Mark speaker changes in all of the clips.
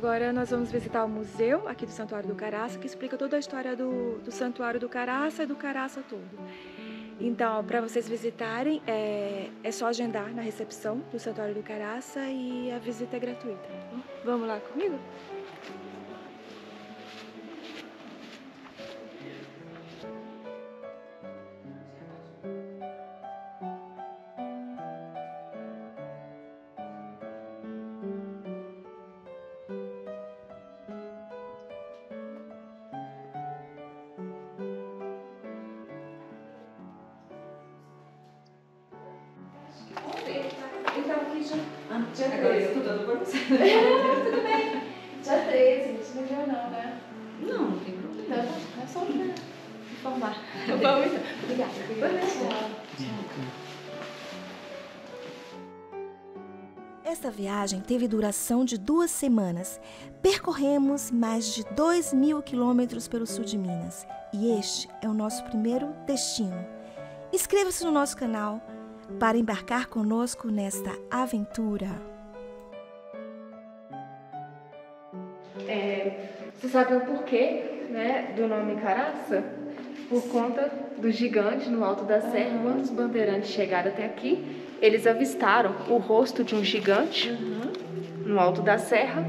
Speaker 1: Agora nós vamos visitar o museu aqui do Santuário do Caraça, que explica toda a história do Santuário do Caraça e do Caraça todo. Então, para vocês visitarem, é só agendar na recepção do Santuário do Caraça e a visita é gratuita. Vamos lá comigo? Então aqui dia 13.
Speaker 2: Agora eu tô dando pra você.
Speaker 1: Tudo bem. Dia 13, a gente não viu não, né?
Speaker 2: Não tem problema.
Speaker 1: Então, é só pra informar. Vamos então. Obrigada.
Speaker 3: Esta viagem teve duração de 2 semanas. Percorremos mais de 2.000 quilômetros pelo sul de Minas. E este é o nosso primeiro destino. Inscreva-se no nosso canal para embarcar conosco nesta aventura.
Speaker 4: Você sabe o porquê, né, do nome Caraça? Por conta do gigante no alto da serra. Quando os bandeirantes chegaram até aqui, eles avistaram o rosto de um gigante no alto da serra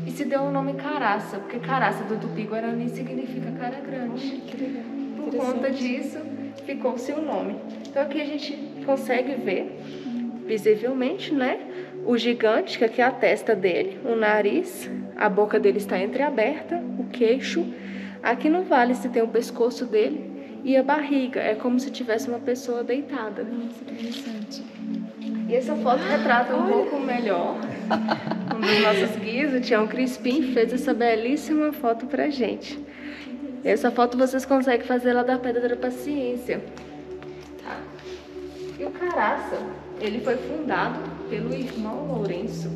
Speaker 4: e se deu o nome Caraça, porque Caraça do Tupi-Guarani significa cara grande. Por conta disso, ficou-se o nome. Então aqui a gente consegue ver, visivelmente, né, o gigante, que aqui é a testa dele, o nariz, a boca dele está entreaberta, o queixo. Aqui no vale se tem o pescoço dele e a barriga, é como se tivesse uma pessoa deitada.
Speaker 1: Interessante.
Speaker 4: E essa foto retrata um pouco melhor. Um dos nossos guias, o Tião Crispim, fez essa belíssima foto pra gente. Essa foto vocês conseguem fazer lá da Pedra da Paciência. Tá? E o Caraça, ele foi fundado pelo irmão Lourenço.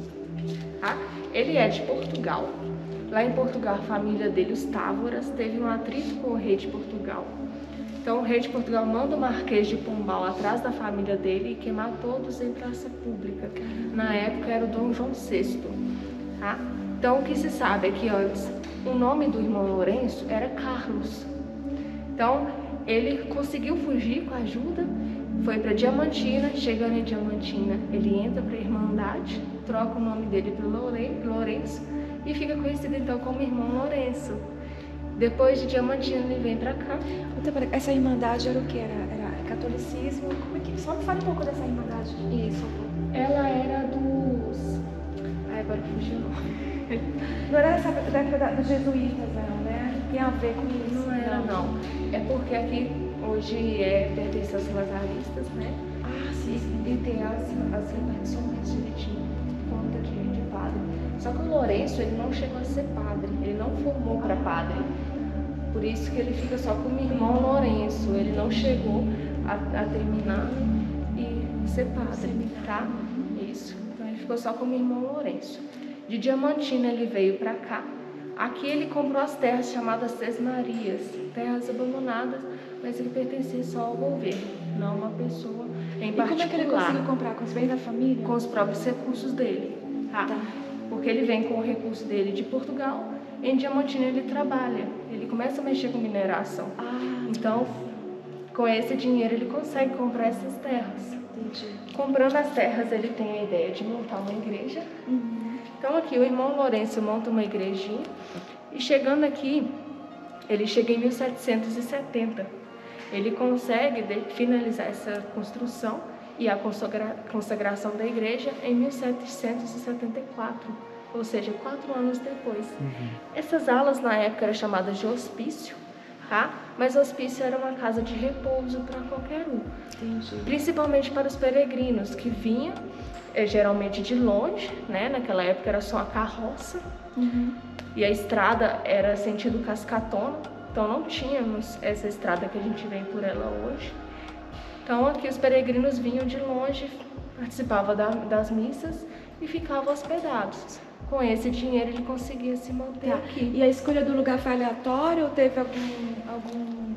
Speaker 4: Tá? Ele é de Portugal. Lá em Portugal, a família dele, os Távoras, teve um atrito com o rei de Portugal. Então o rei de Portugal manda o Marquês de Pombal atrás da família dele e queimar todos em praça pública. Na época era o Dom João VI. Tá? Então o que se sabe é que antes o nome do irmão Lourenço era Carlos. Então ele conseguiu fugir com a ajuda, foi para Diamantina. Chegando em Diamantina, ele entra para a Irmandade, troca o nome dele para Lourenço e fica conhecido então como irmão Lourenço. Depois de Diamantina ele vem pra cá.
Speaker 1: Essa irmandade era o que? Era catolicismo? Como é que... Só me fala um pouco dessa irmandade.
Speaker 4: Isso. Ela era dos... Ai, agora fugiu o nome.
Speaker 1: Não era essa década dos jesuítas, não, né? Tem a ver com isso?
Speaker 4: Não era, não. É porque aqui hoje pertence aos lazaristas, né?
Speaker 1: Ah, sim.
Speaker 4: E tem as repartições direitinho, conta de padre. Só que o Lourenço, ele não chegou a ser padre, ele não formou para padre. Por isso que ele fica só como irmão Lourenço, ele não chegou a terminar e ser padre, tá? Isso. Então ele ficou só como irmão Lourenço. De Diamantina ele veio para cá. Aqui ele comprou as terras chamadas Sesmarias, terras abandonadas, mas ele pertencia só ao governo, não uma pessoa em particular.
Speaker 1: E como é que ele conseguiu comprar? Com os bens da família?
Speaker 4: Com os próprios recursos dele, tá? Porque ele vem com o recurso dele de Portugal, em Diamantina ele trabalha, ele começa a mexer com mineração. Então, com esse dinheiro ele consegue comprar essas terras.
Speaker 1: Entendi.
Speaker 4: Comprando as terras, ele tem a ideia de montar uma igreja. Então aqui o irmão Lourenço monta uma igrejinha e chegando aqui, ele chega em 1770. Ele consegue finalizar essa construção e a consagração da igreja em 1774, ou seja, 4 anos depois. Essas alas na época eram chamadas de hospício, tá? Mas hospício era uma casa de repouso para qualquer um.
Speaker 1: Entendi.
Speaker 4: Principalmente para os peregrinos que vinham geralmente de longe, né? Naquela época era só a carroça e a estrada era sentido Cascatona, então não tínhamos essa estrada que a gente vem por ela hoje. Então aqui os peregrinos vinham de longe, participavam das missas e ficavam hospedados. Com esse dinheiro ele conseguia se manter aqui.
Speaker 1: E a escolha do lugar foi aleatória ou teve algum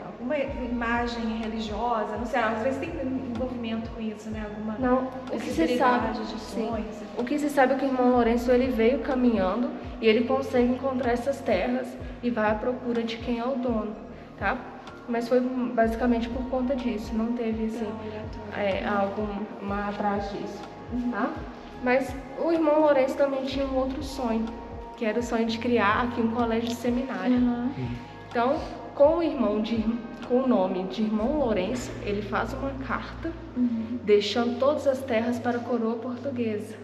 Speaker 1: alguma imagem religiosa? Não sei, às vezes tem envolvimento com isso, né? Alguma
Speaker 4: Não, o que se sabe,
Speaker 1: de sonhos?
Speaker 4: o que se sabe é que o irmão Lourenço ele veio caminhando e ele consegue encontrar essas terras e vai à procura de quem é o dono, tá? Mas foi basicamente por conta disso, não teve assim, algo atrás disso, tá? Mas o irmão Lourenço também tinha um outro sonho, que era o sonho de criar aqui um colégio seminário. Então, com o nome de irmão Lourenço, ele faz uma carta, deixando todas as terras para a coroa portuguesa.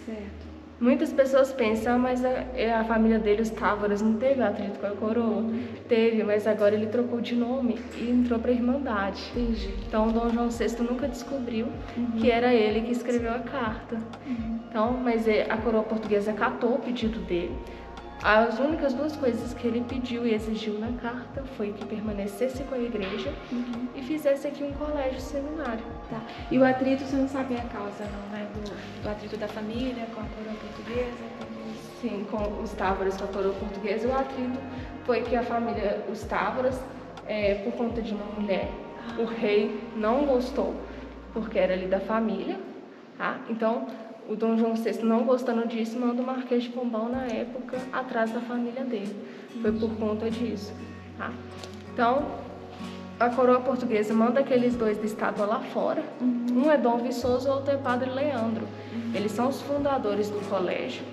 Speaker 1: Certo.
Speaker 4: Muitas pessoas pensam, mas a família dele, os Távoras, não teve atrito com a coroa? Teve, mas agora ele trocou de nome e entrou para a Irmandade.
Speaker 1: Entendi.
Speaker 4: Então, Dom João VI nunca descobriu que era ele que escreveu a carta. Então, mas a coroa portuguesa acatou o pedido dele. As únicas duas coisas que ele pediu e exigiu na carta foi que permanecesse com a igreja e fizesse aqui um colégio seminário.
Speaker 1: Tá. E o atrito, você não sabe a causa, não, né? Do atrito da família com a coroa portuguesa?
Speaker 4: Sim, com os Távoras, com a coroa portuguesa, o atrito foi que a família, os Távoras, por conta de uma mulher, o rei não gostou, porque era ali da família, tá? Então, o Dom João VI, não gostando disso, manda o Marquês de Pombal, na época, atrás da família dele. Foi por conta disso, tá? Então, a coroa portuguesa manda aqueles dois de estátua lá fora. Um é Dom Viçoso, o outro é Padre Leandro. Eles são os fundadores do colégio.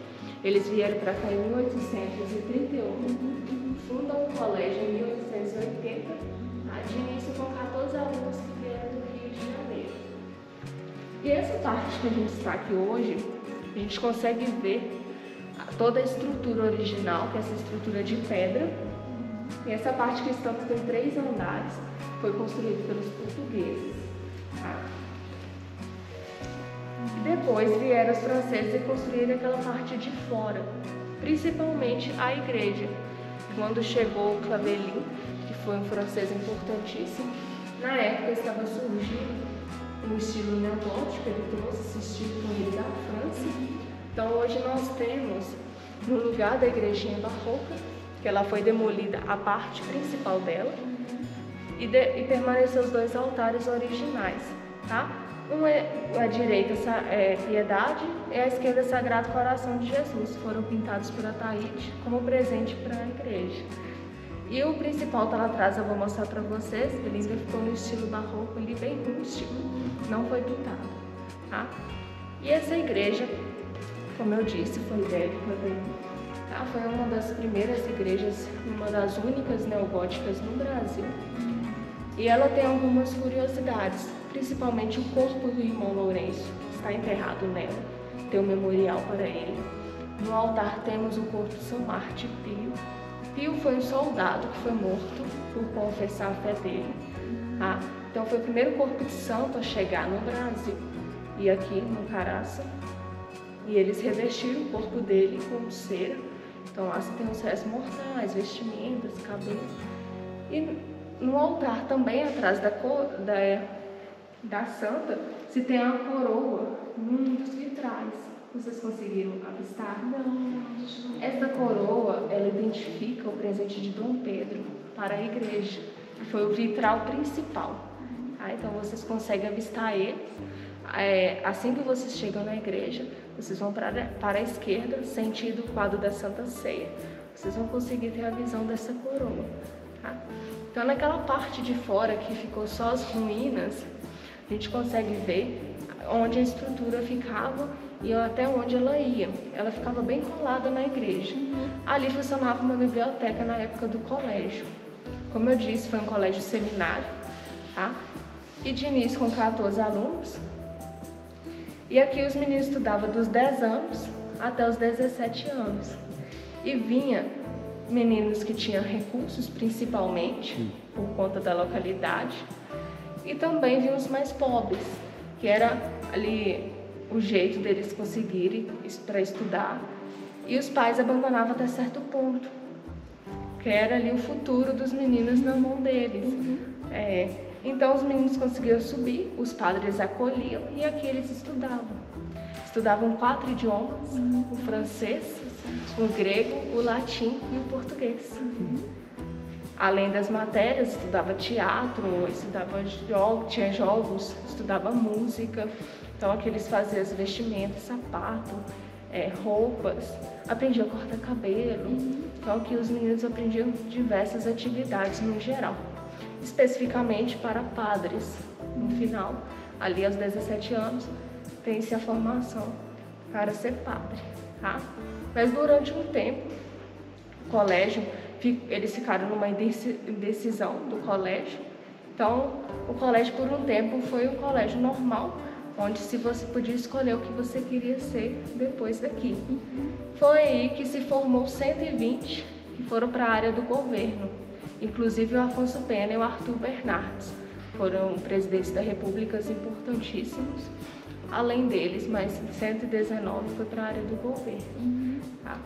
Speaker 4: Eles vieram para cá em 1831, fundam o colégio em 1880, tá? De início com 14 alunos que vieram do Rio de Janeiro. E essa parte que a gente está aqui hoje, a gente consegue ver toda a estrutura original, que é essa estrutura de pedra. E essa parte que estamos tem 3 andares, foi construída pelos portugueses. Tá? E depois vieram os franceses e construíram aquela parte de fora, principalmente a igreja. Quando chegou o Clavelin, que foi um francês importantíssimo, na época estava surgindo no estilo neogótico, ele trouxe esse estilo com ele da França. Então hoje nós temos, no lugar da igrejinha barroca, que ela foi demolida a parte principal dela, e permaneceu os 2 altares originais, tá? Um é à direita Piedade e à esquerda Sagrado Coração de Jesus, foram pintados por Ataíde como presente para a igreja. E o principal está lá atrás, eu vou mostrar para vocês, ele ainda ficou no estilo barroco, ali bem rústico, não foi pintado, tá? E essa igreja, como eu disse, foi velha também, tá? Foi uma das primeiras igrejas, uma das únicas neogóticas no Brasil. E ela tem algumas curiosidades, principalmente o corpo do irmão Lourenço está enterrado nela, tem um memorial para ele. No altar temos o corpo de São Marte Pio. Pio foi um soldado que foi morto por confessar a fé dele. Tá? Então foi o primeiro corpo de santo a chegar no Brasil e aqui no Caraça. E eles revestiram o corpo dele com cera. Então lá você tem os restos mortais, vestimentas, cabelo. E no altar também, atrás da santa, se tem a coroa num dos vitrais. Vocês conseguiram avistar?
Speaker 1: Não.
Speaker 4: Essa coroa, ela identifica o presente de Dom Pedro para a igreja, que foi o vitral principal. Tá? Então vocês conseguem avistar ele. Assim que vocês chegam na igreja, vocês vão para a esquerda, sentido o quadro da Santa Ceia. Vocês vão conseguir ter a visão dessa coroa. Tá? Então naquela parte de fora que ficou só as ruínas, a gente consegue ver onde a estrutura ficava e até onde ela ia. Ela ficava bem colada na igreja. Ali funcionava uma biblioteca na época do colégio. Como eu disse, foi um colégio seminário, tá? E de início com 14 alunos. E aqui os meninos estudavam dos 10 anos até os 17 anos. E vinha meninos que tinham recursos, principalmente, por conta da localidade. E também vinham os mais pobres, que era ali o jeito deles conseguirem para estudar. E os pais abandonavam até certo ponto, que era ali o futuro dos meninos na mão deles. Então os meninos conseguiam subir, os padres acolhiam e aqui eles estudavam. Estudavam 4 idiomas, o francês, o grego, o latim e o português. Além das matérias, estudava teatro, estudava tinha jogos, estudava música. Então aqui eles faziam as vestimentas, sapato, roupas, aprendiam a cortar cabelo. Então aqui os meninos aprendiam diversas atividades no geral, especificamente para padres. No final, ali aos 17 anos, tem-se a formação para ser padre, tá? Mas durante um tempo, o colégio, eles ficaram numa indecisão do colégio. Então, o colégio por um tempo foi um colégio normal, onde você podia escolher o que você queria ser depois daqui. Foi aí que se formou 120 que foram para a área do governo, inclusive o Afonso Pena e o Arthur Bernardes. Foram presidentes da República importantíssimos. Além deles, mais 119 foi para a área do governo. Tá?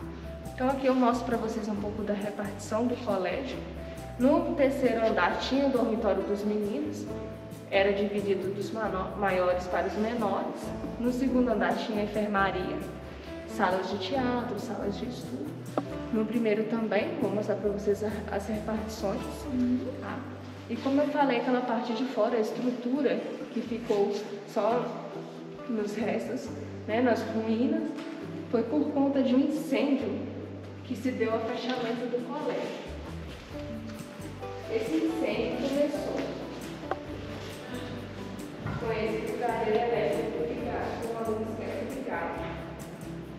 Speaker 4: Então aqui eu mostro para vocês um pouco da repartição do colégio. No terceiro andar tinha o dormitório dos meninos, era dividido dos maiores para os menores. No segundo andar tinha a enfermaria, salas de teatro, salas de estudo. No primeiro também, vou mostrar para vocês as repartições. Tá? E como eu falei, aquela parte de fora, a estrutura que ficou só nos restos, né, nas ruínas, foi por conta de um incêndio que se deu ao fechamento do colégio. Esse incêndio começou com esse fogareiro elétrico ligado, com uma luz ligada.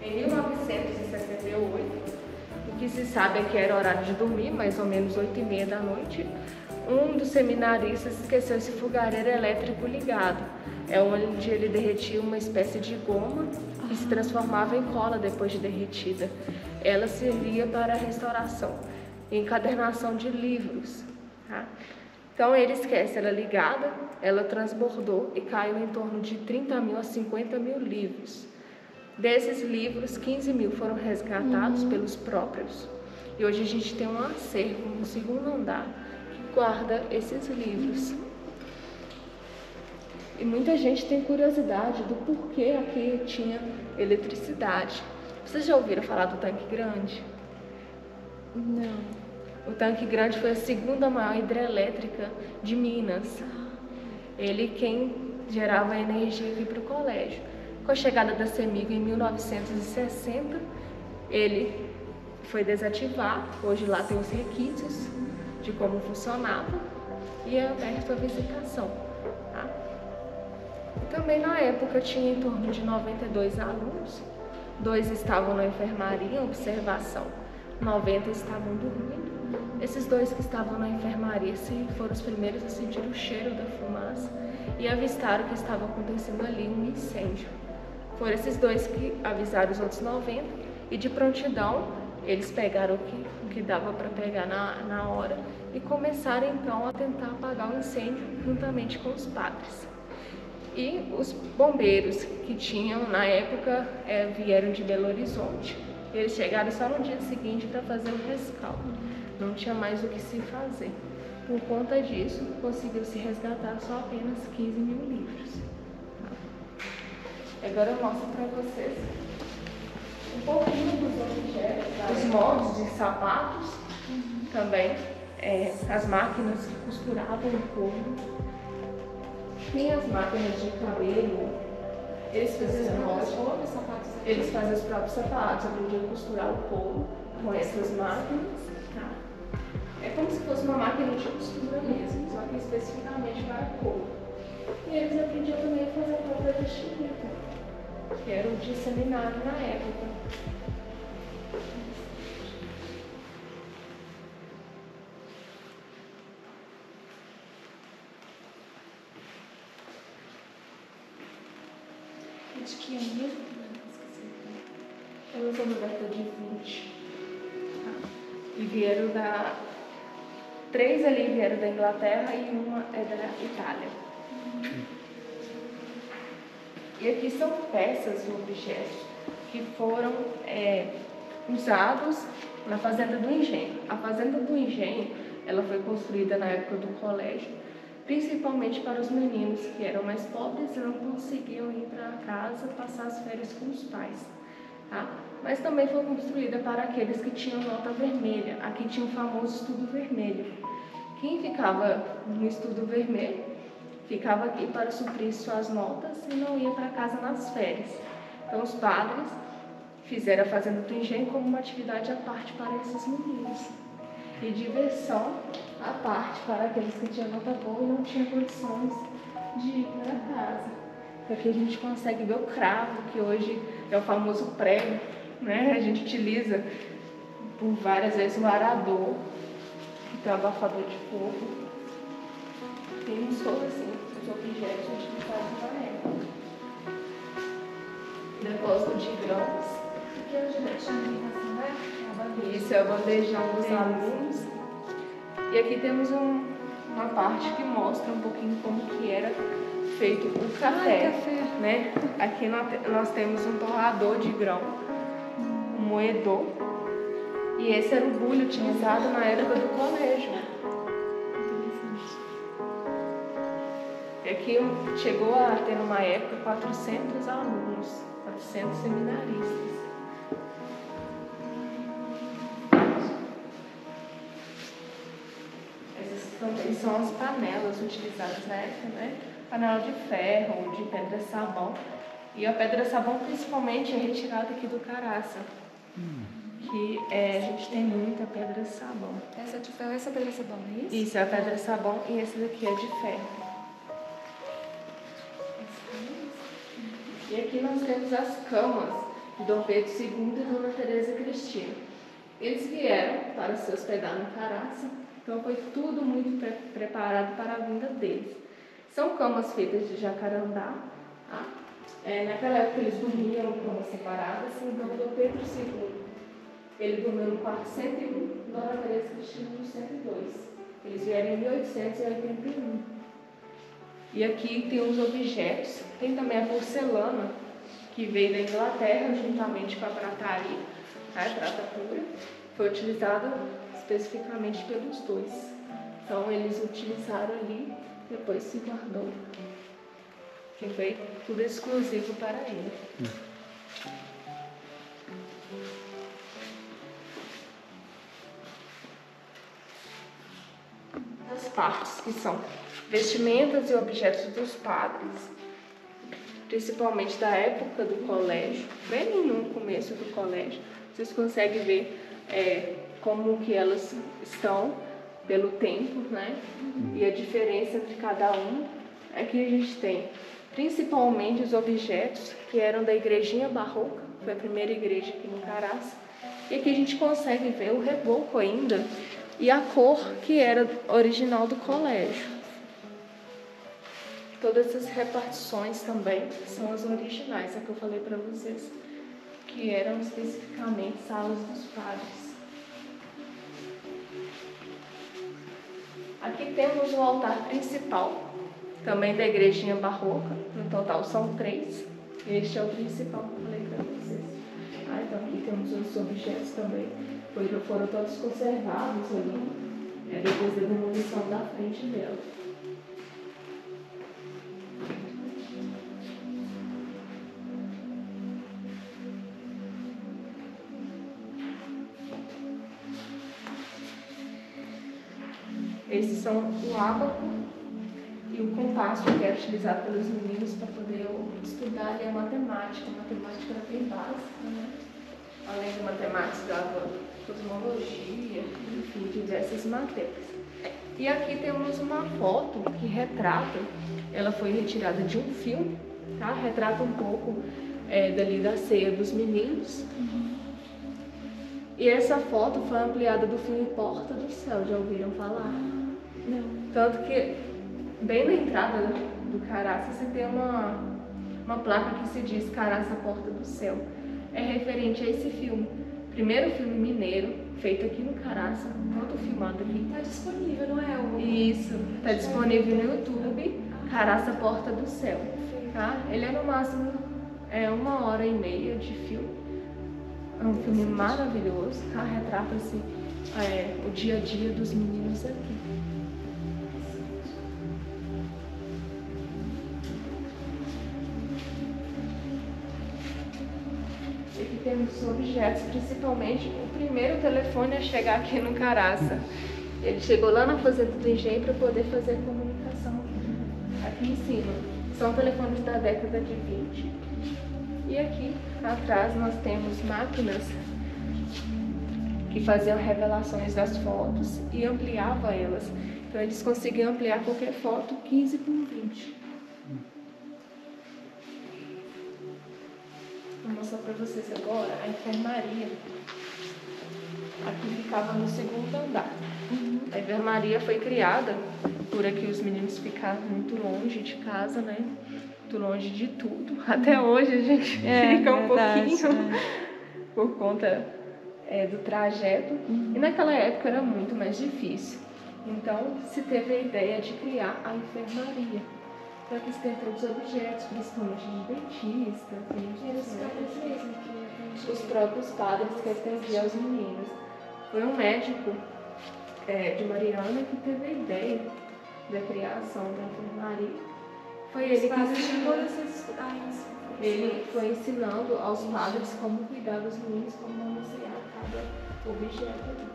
Speaker 4: Em 1968, o que se sabe é que era horário de dormir, mais ou menos 8h30 da noite, um dos seminaristas esqueceu esse fogareiro elétrico ligado. É onde ele derretia uma espécie de goma que se transformava em cola depois de derretida. Ela servia para a restauração e encadernação de livros. Tá? Então ele esquece ela ligada, ela transbordou e caiu em torno de 30 mil a 50 mil livros. Desses livros, 15 mil foram resgatados pelos próprios. E hoje a gente tem um acervo no segundo andar que guarda esses livros. E muita gente tem curiosidade do porquê aqui tinha eletricidade. Vocês já ouviram falar do tanque grande?
Speaker 1: Não.
Speaker 4: O tanque grande foi a segunda maior hidrelétrica de Minas. Ele quem gerava a energia aqui para o colégio. Com a chegada da CEMIG em 1960, ele foi desativado. Hoje lá tem os requisitos de como funcionava e é aberto à visitação. Tá? Também na época tinha em torno de 92 alunos, 2 estavam na enfermaria, observação, 90 estavam dormindo. Esses 2 que estavam na enfermaria foram os primeiros a sentir o cheiro da fumaça e avistaram que estava acontecendo ali um incêndio. Foram esses 2 que avisaram os outros 90 e de prontidão eles pegaram o que dava para pegar na hora e começaram então a tentar apagar o incêndio juntamente com os padres. E os bombeiros que tinham na época vieram de Belo Horizonte. Eles chegaram só no dia seguinte para fazer o rescaldo. Não tinha mais o que se fazer. Por conta disso, conseguiu-se resgatar só apenas 15 mil livros. Agora eu mostro para vocês um pouquinho dos objetos, os moldes de sapatos, também as máquinas que costuravam o couro. Tem as máquinas de cabelo, eles faziam os próprios sapatos, aprendiam a costurar o couro com essas máquinas. Tá? É como se fosse uma máquina de costura mesmo, só que especificamente para couro. E eles aprendiam também a fazer a própria vestimenta, que era o de seminário na época.
Speaker 1: De que ano mesmo?
Speaker 4: Elas são da década de 20. Tá? E vieram 3 ali vieram da Inglaterra e uma é da Itália. E aqui são peças e objetos que foram usados na Fazenda do Engenho. A Fazenda do Engenho ela foi construída na época do colégio, principalmente para os meninos que eram mais pobres e não conseguiam ir para casa passar as férias com os pais. tá? Mas também foi construída para aqueles que tinham nota vermelha. Aqui tinha o famoso estudo vermelho. Quem ficava no estudo vermelho ficava aqui para suprir suas notas e não ia para casa nas férias. Então os padres fizeram a Fazenda do Engenho como uma atividade à parte para esses meninos. E diversão à parte para aqueles que tinham nota boa e não tinham condições de ir para casa. Aqui a gente consegue ver o cravo, que hoje é o famoso prego, né? A gente utiliza por várias vezes o arador, que tem o abafador de fogo. Temos todos assim, os objetos utilizados na época. Depósito de grãos.
Speaker 1: Aqui é a alimentação, né? É a bandeja.
Speaker 4: Isso é o bandejão dos alunos. E aqui temos uma parte que mostra um pouquinho como que era feito o café, né? Aqui nós temos um torrador de grão, um moedor. E esse era o bulho utilizado na época do colégio. E aqui chegou a ter numa época 400 alunos, 400 seminaristas. Essas também são as panelas utilizadas na época, né? Panela de ferro, de pedra-sabão. E a pedra-sabão principalmente é retirada aqui do Caraça. Que a gente tem muita pedra-sabão.
Speaker 1: Essa de ferro, essa pedra-sabão, é isso?
Speaker 4: Isso é a pedra-sabão e esse daqui é de ferro. E aqui nós temos as camas de Dom Pedro II e Dona Teresa Cristina. Eles vieram para se hospedar no Caraça, então foi tudo muito preparado para a vinda deles. São camas feitas de jacarandá, tá? Naquela época eles dormiam em camas separadas, então Dom Pedro II, ele dormiu no quarto 101, Dona Teresa Cristina no 102. Eles vieram em 1881. E aqui tem os objetos, tem também a porcelana, que veio da Inglaterra, juntamente com a prataria, a prata pura, foi utilizada especificamente pelos dois. Então eles utilizaram ali, depois se guardou, que foi tudo exclusivo para ele. As partes que são vestimentas e objetos dos padres, principalmente da época do colégio, bem no começo do colégio, vocês conseguem ver como que elas estão pelo tempo, né? E a diferença entre cada um é que a gente tem principalmente os objetos que eram da igrejinha barroca, foi a primeira igreja aqui no Caraça, e aqui a gente consegue ver o reboco ainda e a cor que era original do colégio. Todas essas repartições também são as originais, é que eu falei para vocês, que eram especificamente salas dos padres. Aqui temos o altar principal, também da igrejinha barroca, no total são 3. Este é o principal que eu falei para vocês. Então aqui temos os objetos também, foram todos conservados ali, depois da demolição da frente dela. Esses são o ábaco e o compasso que era utilizado pelos meninos para poder estudar ali a matemática. A matemática era bem básica, né? Além de matemática, dava cosmologia, enfim, diversas matérias. E aqui temos uma foto que retrata, ela foi retirada de um filme, tá? Retrata um pouco dali da ceia dos meninos. E essa foto foi ampliada do filme Porta do Céu, já ouviram falar?
Speaker 1: Não.
Speaker 4: Tanto que, bem na entrada do Caraça, você tem uma placa que se diz Caraça, Porta do Céu. É referente a esse filme. Primeiro filme mineiro, feito aqui no Caraça, todo filmado aqui.
Speaker 1: Está disponível, não é?
Speaker 4: Isso, está disponível no YouTube, Caraça, Porta do Céu. Tá? Ele é no máximo 1h30 de filme. É um filme maravilhoso, tá? Retrata-se o dia a dia dos meninos aqui. Aqui temos muitos objetos, principalmente o primeiro telefone a chegar aqui no Caraça. Ele chegou lá na fazenda do engenho para poder fazer a comunicação aqui em cima. São telefones da década de 20. E aqui atrás nós temos máquinas que faziam revelações das fotos e ampliava elas. Então eles conseguiam ampliar qualquer foto 15 por 20. Vou mostrar para vocês agora a enfermaria. Aqui ficava no segundo andar. A enfermaria foi criada por aqui os meninos ficavam muito longe de casa, né? Muito longe de tudo. Até hoje a gente fica um pouquinho por conta do trajeto. E naquela época era muito mais difícil. Então se teve a ideia de criar a enfermaria. Para que se tenha todos os objetos, principalmente de dentista, os próprios padres que atendiam aos meninos. Foi um médico de Mariana que teve a ideia da criação da enfermaria. Foi ele que ensinou. Ele foi ensinando aos padres como cuidar dos meninos, como manusear cada objeto ali.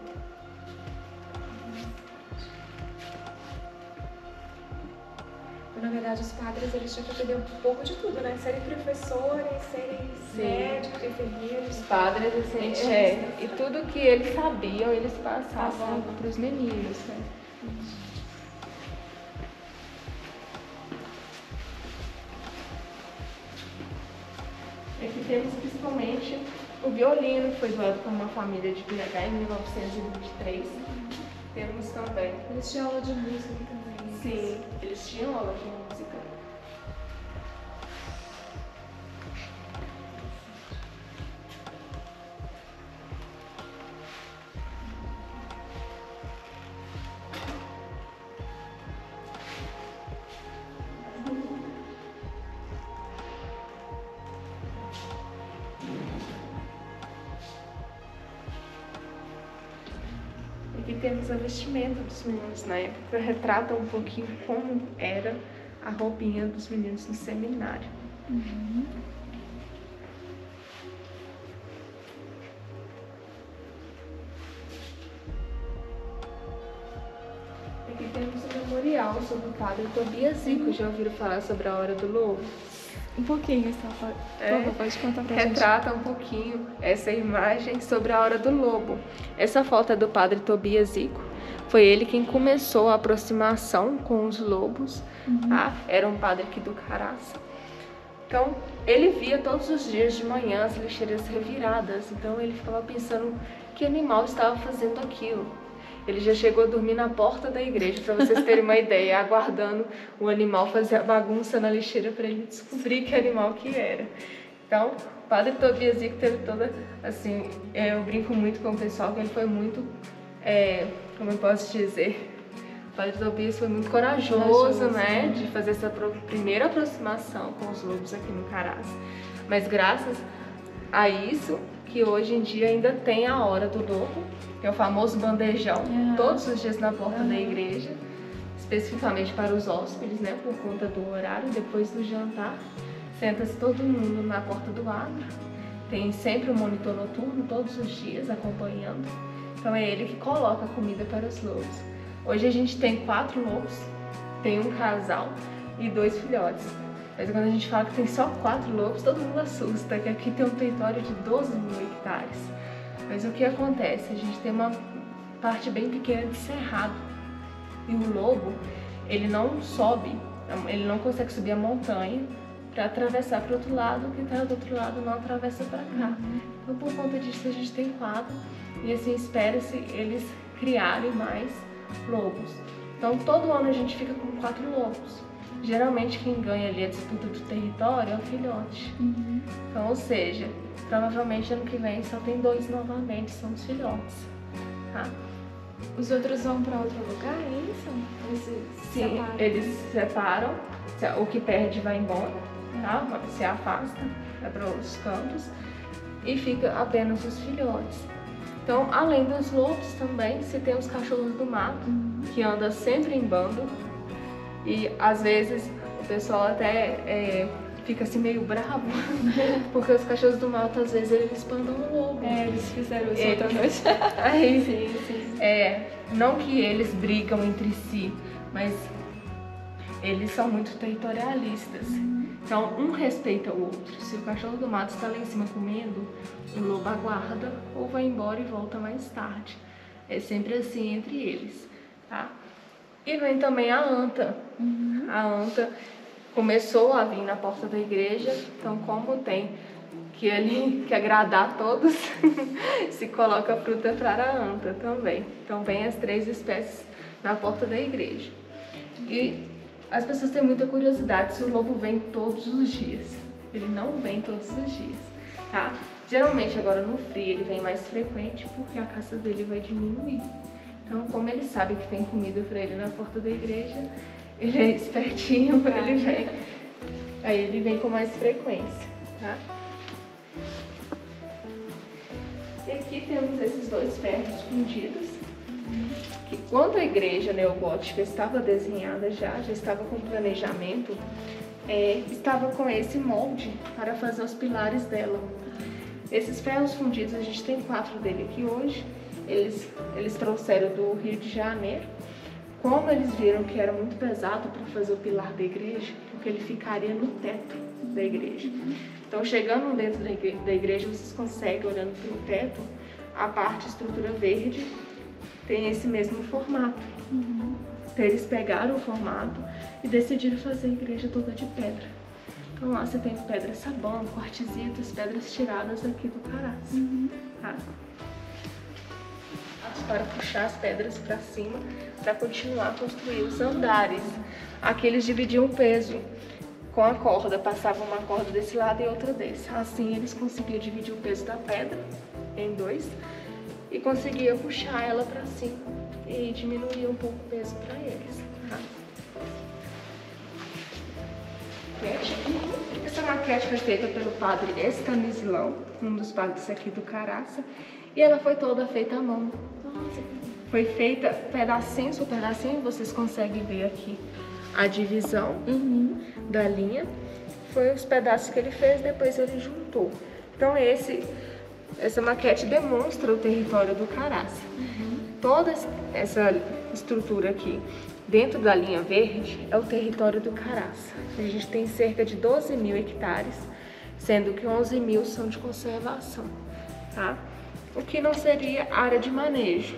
Speaker 1: Na verdade, os padres eles tinham que aprender um pouco de tudo, né? Serem professores, serem médicos, enfermeiros.
Speaker 4: Os padres, assim, e tudo que eles sabiam, eles passavam para os meninos, né? Aqui temos principalmente o violino, que foi doado por uma família de BH em 1923. Temos também.
Speaker 1: Eles tinham aula de música aqui também.
Speaker 4: Sim, eles tinham aula de música. Aqui temos a vestimenta dos meninos na época, retrata um pouquinho como era a roupinha dos meninos no seminário. Aqui temos o memorial sobre o padre Tobias Zico. Já ouviram falar sobre a Hora do Lobo?
Speaker 1: Um pouquinho, só pode contar pra gente.
Speaker 4: Retrata um pouquinho essa imagem sobre a Hora do Lobo. Essa foto é do padre Tobias Zico. Foi ele quem começou a aproximação com os lobos. Era um padre aqui do Caraça. Então, ele via todos os dias de manhã as lixeiras reviradas. Então, ele ficava pensando que animal estava fazendo aquilo. Ele já chegou a dormir na porta da igreja, para vocês terem uma ideia, aguardando o animal fazer a bagunça na lixeira para ele descobrir que animal que era. Então, o padre Tobias Zico teve toda, assim, eu brinco muito com o pessoal que ele foi muito, como eu posso dizer, o padre Tobias foi muito corajoso, né, de fazer essa primeira aproximação com os lobos aqui no Caraça. Mas graças a isso, que hoje em dia ainda tem a Hora do Lobo, que é o famoso bandejão, todos os dias na porta da igreja, especificamente para os hóspedes, né, por conta do horário. Depois do jantar, senta-se todo mundo na porta do adro, tem sempre um monitor noturno todos os dias acompanhando, então é ele que coloca a comida para os lobos. Hoje a gente tem 4 lobos, tem um casal e 2 filhotes. Mas quando a gente fala que tem só 4 lobos, todo mundo assusta, que aqui tem um território de 12 mil hectares. Mas o que acontece? A gente tem uma parte bem pequena de cerrado. E o lobo, ele não sobe, ele não consegue subir a montanha para atravessar para o outro lado, quem está do outro lado não atravessa para cá. Então, por conta disso, a gente tem 4 e assim espera-se eles criarem mais lobos. Então, todo ano a gente fica com 4 lobos. Geralmente quem ganha ali a disputa do território é o filhote. Então, ou seja, provavelmente ano que vem só tem 2 novamente, são os filhotes. Tá?
Speaker 1: Os outros vão para outro lugar, é isso?
Speaker 4: Sim, eles se separam, o que perde vai embora, tá? Se afasta, vai para os campos e fica apenas os filhotes. Então, além dos lobos também, se tem os cachorros do mato, que andam sempre em bando. E às vezes o pessoal até fica assim meio bravo, porque os cachorros do mato às vezes eles espantam o lobo.
Speaker 1: Eles fizeram isso outra noite.
Speaker 4: Aí,
Speaker 1: Sim.
Speaker 4: não que eles brigam entre si, mas eles são muito territorialistas. Então, um respeita o outro. Se o cachorro do mato está lá em cima comendo, o lobo aguarda ou vai embora e volta mais tarde. É sempre assim entre eles, tá? E vem também a anta. A anta começou a vir na porta da igreja, então como tem que agradar a todos, se coloca fruta para a anta também. Então vem as 3 espécies na porta da igreja. E as pessoas têm muita curiosidade se o lobo vem todos os dias. Ele não vem todos os dias, tá? Geralmente agora no frio ele vem mais frequente porque a caça dele vai diminuir. Então como ele sabe que tem comida para ele na porta da igreja, ele é espertinho, ele vem. Aí ele vem com mais frequência, tá? E aqui temos esses 2 ferros fundidos, que quando a igreja neogótica estava desenhada já estava com planejamento, estava com esse molde para fazer os pilares dela. Esses ferros fundidos, a gente tem 4 dele aqui hoje, eles trouxeram do Rio de Janeiro. Como eles viram que era muito pesado para fazer o pilar da igreja, porque ele ficaria no teto da igreja. Então, chegando dentro da igreja, vocês conseguem, olhando pelo teto, a parte estrutura verde tem esse mesmo formato. Então, eles pegaram o formato e decidiram fazer a igreja toda de pedra. Então, lá você tem pedra sabão, quartzitas, pedras tiradas aqui do Caraça. Tá? Para puxar as pedras para cima, para continuar a construir os andares. Aqui eles dividiam o peso com a corda, passavam uma corda desse lado e outra desse. Assim eles conseguiam dividir o peso da pedra em 2 e conseguiam puxar ela para cima e diminuir um pouco o peso para eles. Tá? Essa maquete foi feita pelo padre Estanislao, um dos padres aqui do Caraça, e ela foi toda feita à mão. Foi feita pedacinho por pedacinho, vocês conseguem ver aqui a divisão da linha. Foi os pedaços que ele fez, depois ele juntou. Então essa maquete demonstra o território do Caraça. Toda essa estrutura aqui, dentro da linha verde, é o território do Caraça. A gente tem cerca de 12.000 hectares, sendo que 11.000 são de conservação, tá? O que não seria área de manejo.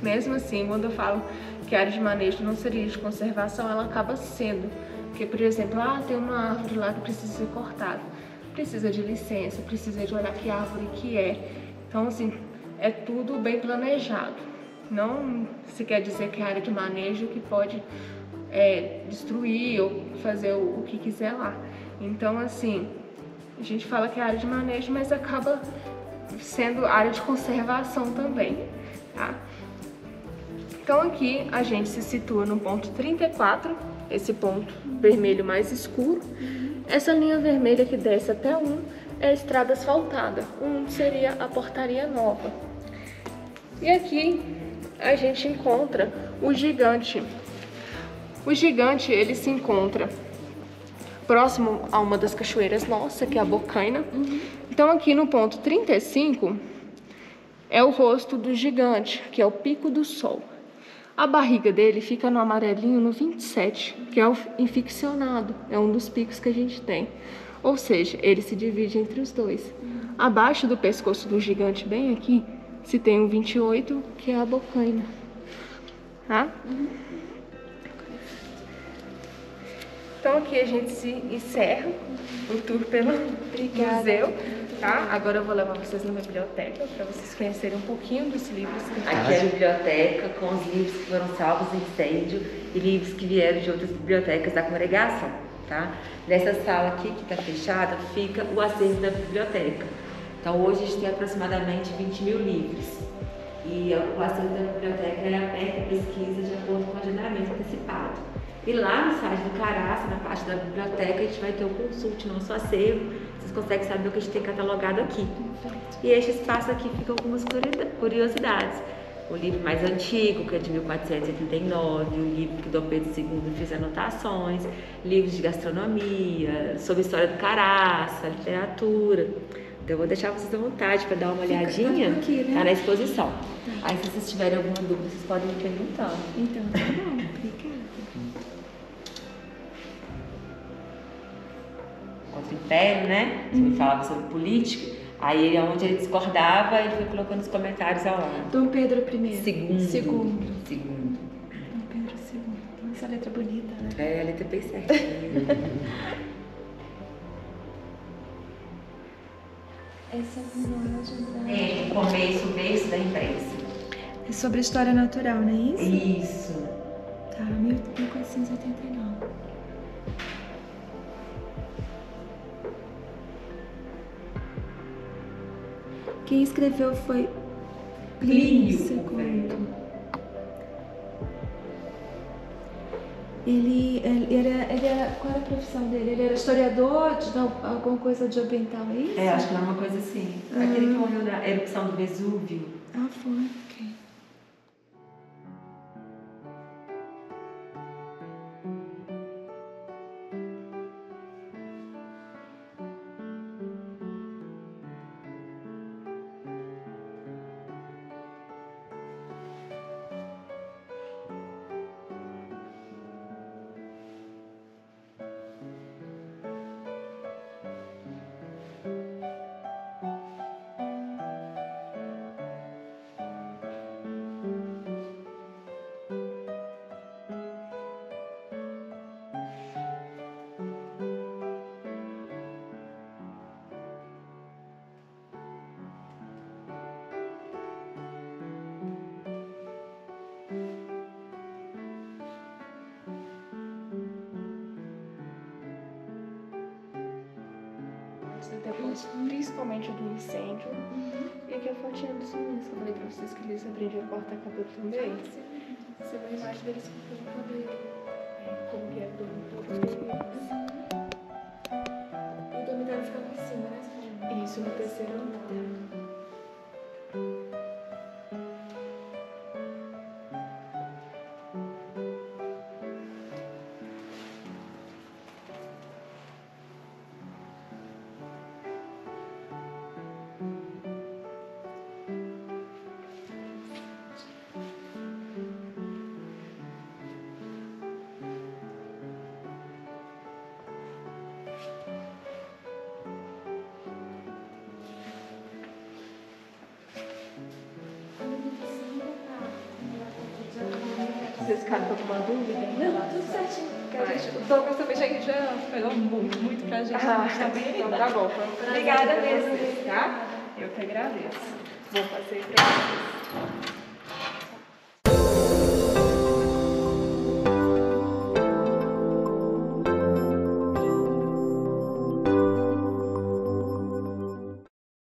Speaker 4: Mesmo assim, quando eu falo que a área de manejo não seria de conservação, ela acaba sendo. Porque, por exemplo, tem uma árvore lá que precisa ser cortada. Precisa de licença, precisa de olhar que árvore que é. Então, assim, é tudo bem planejado. Não se quer dizer que é área de manejo que pode destruir ou fazer o que quiser lá. Então, assim, a gente fala que é área de manejo, mas acaba sendo área de conservação também, tá? Então aqui a gente se situa no ponto 34, esse ponto vermelho mais escuro. Essa linha vermelha que desce até 1 é a estrada asfaltada, 1 seria a portaria nova. E aqui a gente encontra o gigante. O gigante, ele se encontra próximo a uma das cachoeiras nossa, que é a Bocaina. Então aqui no ponto 35 é o rosto do gigante, que é o Pico do Sol. A barriga dele fica no amarelinho no 27, que é o inficcionado, é um dos picos que a gente tem. Ou seja, ele se divide entre os 2. Abaixo do pescoço do gigante, bem aqui, se tem o 28, que é a Bocaina. Tá? Então aqui a gente se encerra o tour pelo museu, tá? Agora eu vou levar vocês na biblioteca para vocês conhecerem um pouquinho dos livros que tem.
Speaker 2: Aqui é a biblioteca com os livros que foram salvos em incêndio e livros que vieram de outras bibliotecas da congregação, tá? Nessa sala aqui que está fechada fica o acervo da biblioteca. Então hoje a gente tem aproximadamente 20.000 livros. E o acervo da biblioteca é aberto a pesquisa de acordo com o agendamento antecipado. E lá no site do Caraça, na parte da biblioteca, a gente vai ter o consulte nosso acervo. Vocês conseguem saber o que a gente tem catalogado aqui. E este espaço aqui fica algumas curiosidades. o livro mais antigo, que é de 1489, o livro que Dom Pedro II fez anotações, livros de gastronomia, sobre a história do Caraça, literatura. Então eu vou deixar vocês à vontade para dar uma olhadinha,
Speaker 1: aqui, né?
Speaker 2: Tá na exposição. Aí se vocês tiverem alguma dúvida, vocês podem me perguntando.
Speaker 1: Então, tá bom. Obrigada.
Speaker 2: Contra o Império, né? Ele falava sobre política. Aí onde ele discordava, ele foi colocando os comentários ao lado.
Speaker 1: Dom Pedro I.
Speaker 2: Segundo.
Speaker 1: Segundo.
Speaker 2: Segundo.
Speaker 1: Dom Pedro II. Essa letra bonita, né?
Speaker 2: É, a letra bem certinha.
Speaker 1: Essa não é de Andrade.
Speaker 2: É, o começo, o berço da imprensa.
Speaker 1: É sobre a história natural, não é isso?
Speaker 2: Isso.
Speaker 1: Tá, 1489. Quem escreveu foi Plínio II. Ele era. Qual era a profissão dele? Ele era historiador, de alguma coisa de ambiental, é isso?
Speaker 2: É, acho que era uma coisa assim. Aquele que morreu na erupção do Vesúvio.
Speaker 1: Ah, foi, ok.
Speaker 4: Depois, principalmente do incêndio. E aqui a fotinha dos meninos, que eu falei pra vocês que eles aprendiam a cortar cabelo também. Você vai a imagem deles cortando cabelo. Como que era o dormitório deles.
Speaker 1: E o dormitório ficava em cima, né?
Speaker 4: Isso, no terceiro andar. Vocês ficaram com alguma dúvida?
Speaker 1: Não, tudo certinho. O Douglas também já falou muito pra gente.
Speaker 4: Tá bem? Então tá bom. Foi um prazer.
Speaker 1: Obrigada
Speaker 4: pra
Speaker 1: mesmo.
Speaker 4: vocês, tá? Eu que agradeço. Vou fazer pra vocês.